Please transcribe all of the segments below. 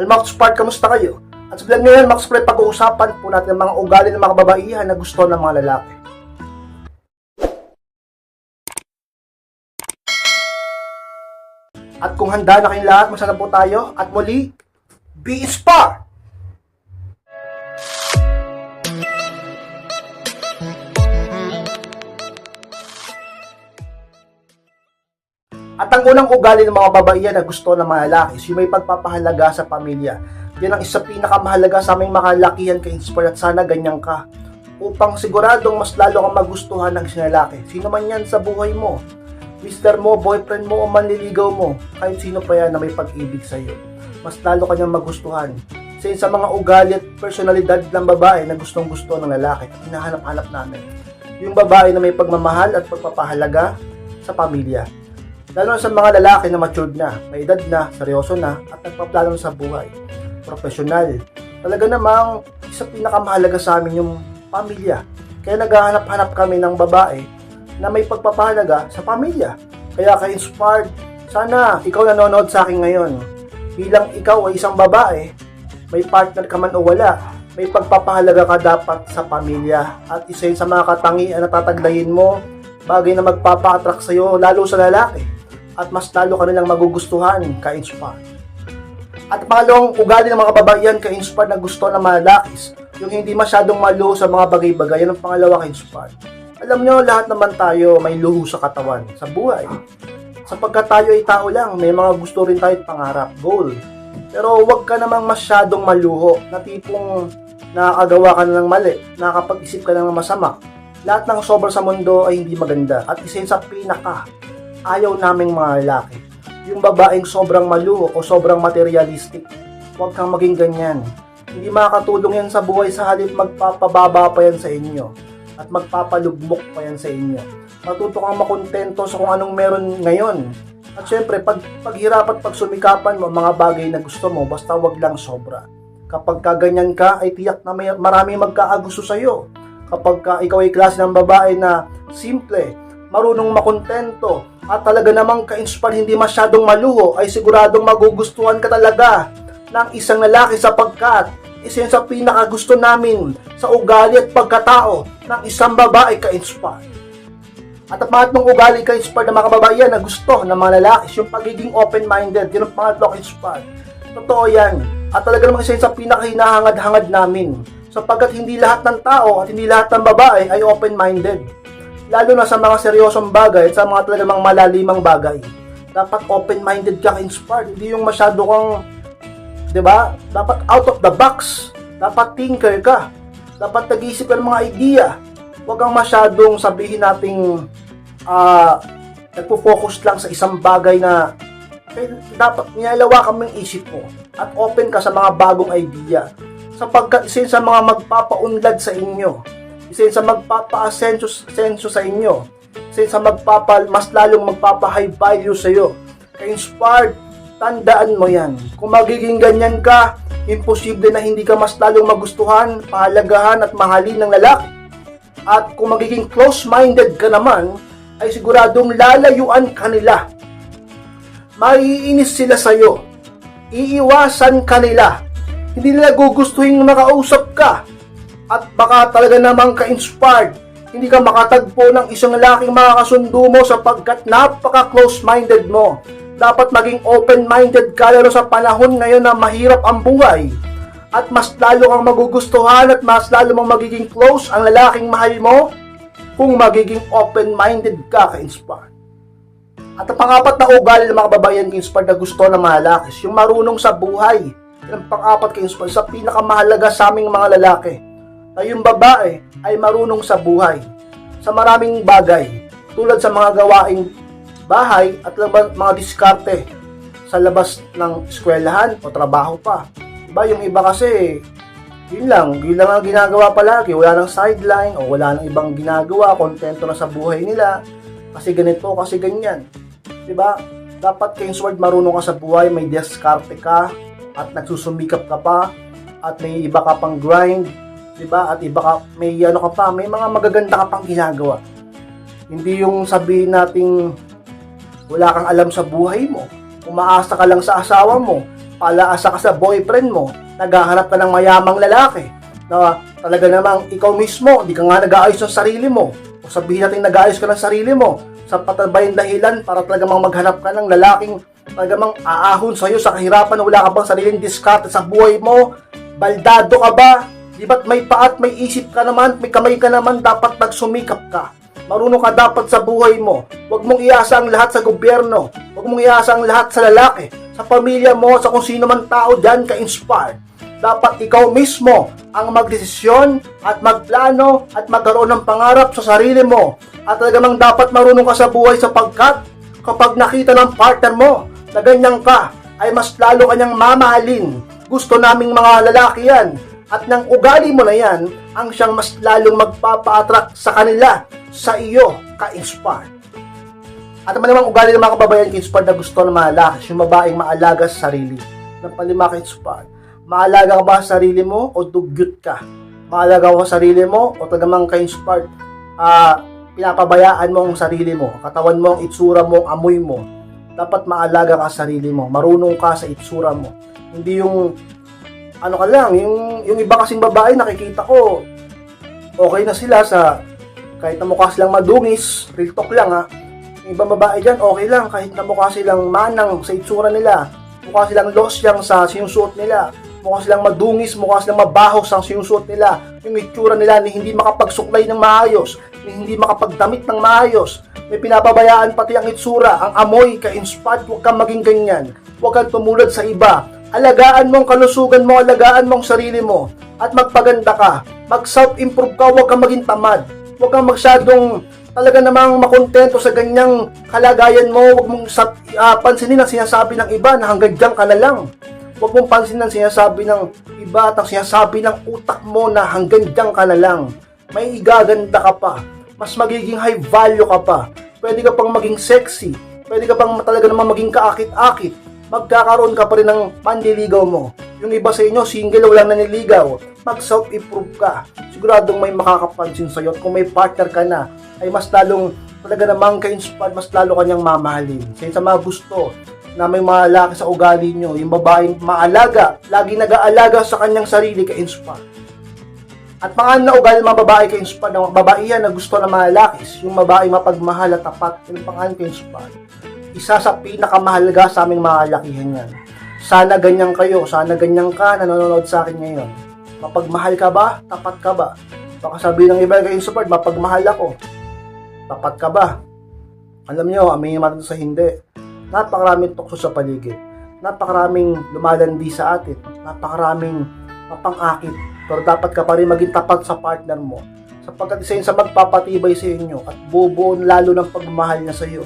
Max Part, kamusta kayo? At sa vlog ngayon, Max Part, pag-uusapan po natin ang mga ugali ng mga kababaihan na gusto ng mga lalaki. At kung handa na kayong lahat, masana po tayo. At muli, be inspired! At ang unang ugali ng mga babaihan na gusto ng mga lalaki is yung may pagpapahalaga sa pamilya. Yan ang isa pinakamahalaga sa aming mga lalakihan ka-inspire at sana ganyan ka. Upang siguradong mas lalo kang magustuhan ng isang lalaki. Sino man yan sa buhay mo. Mister mo, boyfriend mo, o manliligaw mo. Kahit sino pa yan na may pag-ibig sa'yo. Mas lalo kanyang magustuhan. Sa mga ugali at personalidad ng babae na gustong-gusto ng lalaki at hinahanap-hanap namin. Yung babae na may pagmamahal at pagpapahalaga sa pamilya. Lalo na sa mga lalaki na matured na, may edad na, seryoso na, at nagpaplano sa buhay. Profesional. Talaga namang isa pinakamahalaga sa amin yung pamilya. Kaya naghahanap-hanap kami ng babae na may pagpapahalaga sa pamilya. Kaya ka-inspired, sana ikaw nanonood sa akin ngayon. Bilang ikaw ay isang babae, may partner ka man o wala, may pagpapahalaga ka dapat sa pamilya. At isa yun sa mga katangian na tataglayin mo, bagay na magpapa-attract sa'yo, lalo sa lalaki. At mas lalo ka nilang magugustuhan, ka-inspire. At pangalawang ugali ng mga kababaihan, ka-inspire na gusto ng mga lalakis, yung hindi masyadong maluho sa mga bagay-bagay, yan ang pangalawa, ka-inspire. Alam nyo, lahat naman tayo may luho sa katawan, sa buhay. Sapagkat tayo ay tao lang, may mga gusto rin tayo pangarap, goal. Pero huwag ka namang masyadong maluho, na tipong nakakagawa ka na ng mali, nakakapag-isip ka na ng masama. Lahat ng sobra sa mundo ay hindi maganda. At isa sa ayaw naming mga lalaki. Yung babaeng sobrang maluho o sobrang materialistic. Huwag kang maging ganyan. Hindi makakatulong yan sa buhay, sa halip magpapababa pa yan sa inyo. At magpapalugmok pa yan sa inyo. Matuto kang makontento sa kung anong meron ngayon. At syempre, paghirap at pagsumikapan mo mga bagay na gusto mo, basta wag lang sobra. Kapag kaganyan ka, ay tiyak na maraming magkaagusto sa'yo. Kapag ikaw ay klase ng babae na simple, marunong makontento, at talaga namang ka-inspire hindi masyadong maluho, ay siguradong magugustuhan ka talaga ng isang lalaki sapagkat isa yun sa pinakagusto namin sa ugali at pagkatao ng isang babae ka-inspire. At ang pangatlong ugali ka-inspire ng mga kababaihan na gusto ng mga lalaki, yung pagiging open-minded, yun ang pangatlo ka-inspire. Totoo yan. At talaga namang isa yun sa pinakahinahangad-hangad namin sapagkat hindi lahat ng tao at hindi lahat ng babae ay open-minded. Lalo na sa mga seryosong bagay at sa mga talagang malalimang bagay. Dapat open-minded ka, inspired. Hindi yung masyado kang, di ba? Dapat out of the box. Dapat thinker ka. Dapat nag-iisip ka ng mga idea. Huwag kang masyadong sabihin nating nagpo-focus lang sa isang bagay na dapat nilalawa kaming isip mo at open ka sa mga bagong idea. Sapagkat isa sa mga magpapaunlad sa inyo. Isa sa magpapa-asenso sa inyo. Isa sa mas lalong magpapa-high value sa iyo. Ka-inspired, tandaan mo yan. Kung magiging ganyan ka, imposible na hindi ka mas lalong magustuhan, pahalagahan at mahalin ng lalaki. At kung magiging close-minded ka naman, ay siguradong lalayuan ka nila. Maiinis sila sa iyo. Iiwasan ka nila. Hindi nila gugustuhin makausap ka. At baka talaga namang ka-inspired, hindi ka makatagpo ng isang lalaking makakasundo mo sapagkat napaka-close-minded mo. Dapat maging open-minded ka lalo sa panahon ngayon na mahirap ang buhay. At mas lalo kang magugustuhan at mas lalo mong magiging close ang lalaking mahal mo kung magiging open-minded ka, ka-inspired. At ang pangapat na ugali ng mga babayan ka-inspired na gusto ng mga lalaki, yung marunong sa buhay. Yung pang-apat ka-inspired sa pinakamahalaga sa aming mga lalaki. Na yung babae ay marunong sa buhay sa maraming bagay tulad sa mga gawaing bahay at mga diskarte sa labas ng eskwelahan o trabaho pa. Diba yung iba kasi yun lang ang ginagawa palagi, wala nang sideline o wala nang ibang ginagawa, kontento na sa buhay nila kasi ganito, kasi ganyan. Diba? Dapat ka-inspired marunong ka sa buhay, may diskarte ka at nagsusumikap ka pa at may iba ka pang grind. Diba? At iba ka, may mga magaganda ka pang ginagawa. Hindi yung sabihin nating wala kang alam sa buhay mo, umaasa ka lang sa asawa mo, palaasa ka sa boyfriend mo, naghahanap ka ng mayamang lalaki, na talaga namang ikaw mismo, di ka nga nag-aayos ng sarili mo, o sabihin natin nag-aayos ka ng sarili mo, sa patabayang dahilan para talagang maghanap ka ng lalaking talagang aahon sa'yo sa kahirapan, wala ka bang sariling diskarte sa buhay mo, baldado ka ba? Di ba't may paat, may isip ka naman, may kamay ka naman, dapat nagsumikap ka. Marunong ka dapat sa buhay mo. Huwag mong iasa ang lahat sa gobyerno. Huwag mong iasa ang lahat sa lalaki, sa pamilya mo, sa kung sino man tao dyan ka-inspired. Dapat ikaw mismo ang magdesisyon at magplano at magkaroon ng pangarap sa sarili mo. At talagang dapat marunong ka sa buhay sapagkat kapag nakita ng partner mo na ganyan ka, ay mas lalo kanyang mamahalin. Gusto naming mga lalaki yan. At ng ugali mo na yan, ang siyang mas lalong magpapa-attract sa kanila, sa iyo, ka-inspired. At naman namang ugali ng mga kababayan ka-inspired na gusto ng mga lalaki, yung babaeng maalaga sa sarili. Ng palima ka-inspired. Maalaga ka ba sa sarili mo o dugyot ka? Maalaga ka sa sarili mo o tagamang ka-inspired? Pinapabayaan mo ang sarili mo, katawan mo, ang itsura mo, ang amoy mo. Dapat maalaga ka sa sarili mo, marunong ka sa itsura mo. Hindi yung ano ka lang, yung iba kasing babae nakikita ko, okay na sila sa kahit na mukha silang madungis, real talk lang ha. Yung ibang babae dyan, okay lang kahit na mukha silang manang sa itsura nila, mukha silang losyang sa sinusuot nila, mukha silang madungis, mukha silang mabaho sa sinusuot nila, yung itsura nila ni hindi makapagsuklay ng maayos, ni hindi makapagdamit ng maayos, may pinapabayaan pati ang itsura, ang amoy, ka-inspired, huwag kang maging ganyan, huwag kang tumulad sa iba. Alagaan mo ang kalusugan mo, alagaan mo ang sarili mo, at magpaganda ka. Mag-self-improve ka, huwag kang maging tamad. Huwag kang masyadong talaga namang makontento sa ganyang kalagayan mo. Huwag mong pansinin ang sinasabi ng iba na hanggang dyan ka na lang. Huwag mong pansinin ang sinasabi ng iba at ang sinasabi ng utak mo na hanggang dyan ka na lang. May igaganda ka pa. Mas magiging high value ka pa. Pwede ka pang maging sexy. Pwede ka pang talaga namang maging kaakit-akit. Magkakaroon ka pa rin ng panliligaw mo. Yung iba sa inyo, single, walang naniligaw. Mag-self-improve ka. Siguradong may makakapansin sa'yo. At kung may partner ka na, ay mas lalong talaga namang ka-inspired, mas lalo kanyang mamahalin. Sa mga gusto na may mga lalaki sa ugali nyo, yung babaeng maalaga, lagi nag-aalaga sa kanyang sarili, ka-inspired. At mga na ugali mga babae ka-inspired, ng babaihan na gusto ng mga lalaki, yung babaeng mapagmahal at tapat, yung pangalan ka-inspired. Isa sa pinakamahalaga sa aming mga lakihan yan. Sana ganyan kayo, sana ganyan ka nanonood sa akin ngayon. Mapagmahal ka ba? Tapat ka ba? Baka sabihin ng iba kayo support, mapagmahal ako. Tapat ka ba? Alam nyo, aminin natin sa hindi. Napakaraming tukso sa paligid. Napakaraming lumalandi sa atin. Napakaraming mapang-akit. Pero dapat ka pa rin maging tapat sa partner mo. Sapagkat isa yun sa magpapatibay sa inyo at bubuon lalo ng pagmamahal niya sa iyo.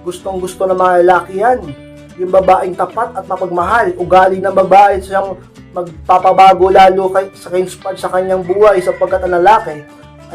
Gustong gusto ng mga lalaki yan. Yung babaeng tapat at mapagmahal. Ugali ng babae siyang magpapabago lalo sa kanyang buhay sapagkat ang lalaki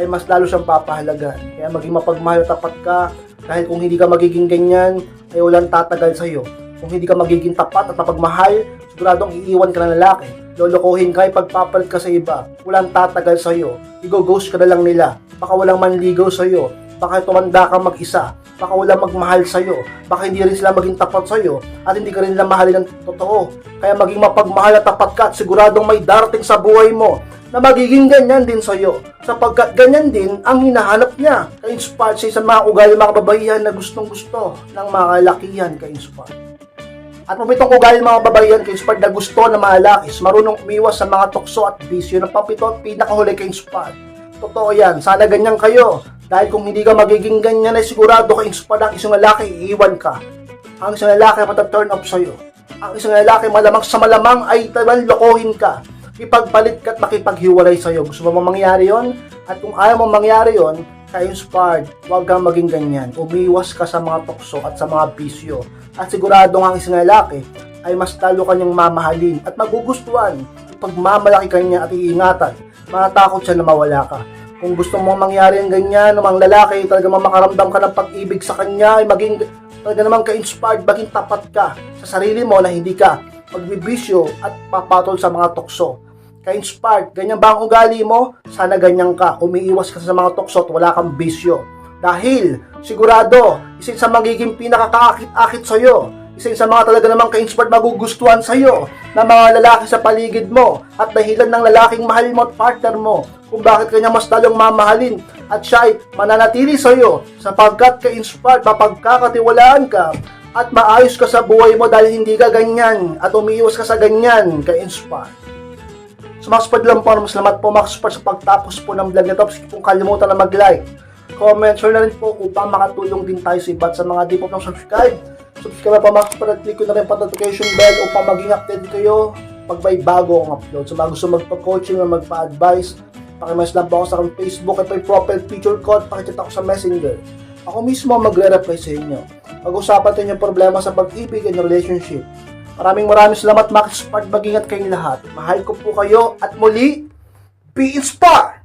ay mas lalo siyang papahalagan. Kaya maging mapagmahal at tapat ka dahil kung hindi ka magiging ganyan ay walang tatagal sa iyo. Kung hindi ka magiging tapat at mapagmahal, siguradong iiwan ka ng lalaki. Lolokohin ka, ipagpapalit ka sa iba. Walang tatagal sa iyo. I-ghost ka na lang nila. Baka walang manligaw sa iyo. Baka tumanda ka mag-isa. Baka wala magmahal sa'yo. Baka hindi rin sila maging tapat sa'yo. At hindi ka rin nila mahalin ng totoo. Kaya maging mapagmahal at tapat ka at siguradong may darating sa buhay mo na magiging ganyan din sa'yo. Sapagkat ganyan din ang hinahanap niya. Ka-inspired siya sa mga ugali mga kababaihan na gustong gusto ng mga kalakihan ka-inspired. At mabitong ugali ng mga kababaihan ka-inspired na gusto ng mga lalakis, marunong umiwas sa mga tukso at bisyo ng papito at pinakahuli ka-inspired. Totoo yan. Sana ganyan kayo. Dahil kung hindi ka magiging ganyan ay sigurado ka inspired ang isang lalaki, iiwan ka. Ang isang lalaki mata-turn off sa'yo. Ang isang lalaki malamang sa malamang ay talagang lokohin ka. Ipagpalit ka at makipaghiwalay sa'yo. Gusto mo mangyari yon? At kung ayaw mo mangyari yon, ka-inspired, huwag kang maging ganyan. Umiwas ka sa mga tukso at sa mga bisyo. At sigurado ang isang lalaki ay mas lalo kanyang mamahalin at magugustuhan. Pagmamalaki kanya at iingatan, matakot siya na mawala ka. Kung gusto mong mangyari ang ganyan, ng mga lalaki, talaga makaramdam ka ng pag-ibig sa kanya, ay maging talaga namang ka-inspired, maging tapat ka sa sarili mo na hindi ka magbibisyo at papatol sa mga tukso. Ka-inspired, ganyan ba ang ugali mo? Sana ganyan ka, umiiwas ka sa mga tukso at wala kang bisyo. Dahil, sigurado, isa sa magiging pinakakaakit-akit sa'yo, Isa sa mga talaga namang ka-inspired magugustuhan sa'yo na mga lalaki sa paligid mo at dahilan ng lalaking mahal mo at partner mo kung bakit kanya mas lalong mamahalin at siya ay mananatili sa'yo sapagkat ka-inspired, mapagkakatiwalaan ka at maayos ka sa buhay mo dahil hindi ka ganyan at umiiwas ka sa ganyan ka-inspired. So Max Pad lang po, salamat po Max Pad sa pagtapos po ng vlog nito. Sige pong kalimutan na mag-like, comment, share na rin po upang makatulong din tayo sa iba. Sa mga di po ng subscribe na po Max Pad at click ko na rin pa notification bell upang maging updated kayo pag may bago akong upload. So mga gusto magpa-coaching o magpa-advise, pakimess lang po ako sa Facebook at may profile picture ko at pakichat ako sa Messenger. Ako mismo magre-reply sa inyo. Pag-usapan tayo yung problema sa pag-ibig and relationship. Maraming salamat Max Pad. Mag-ingat kayong lahat. Mahal ko po kayo at muli, be inspired!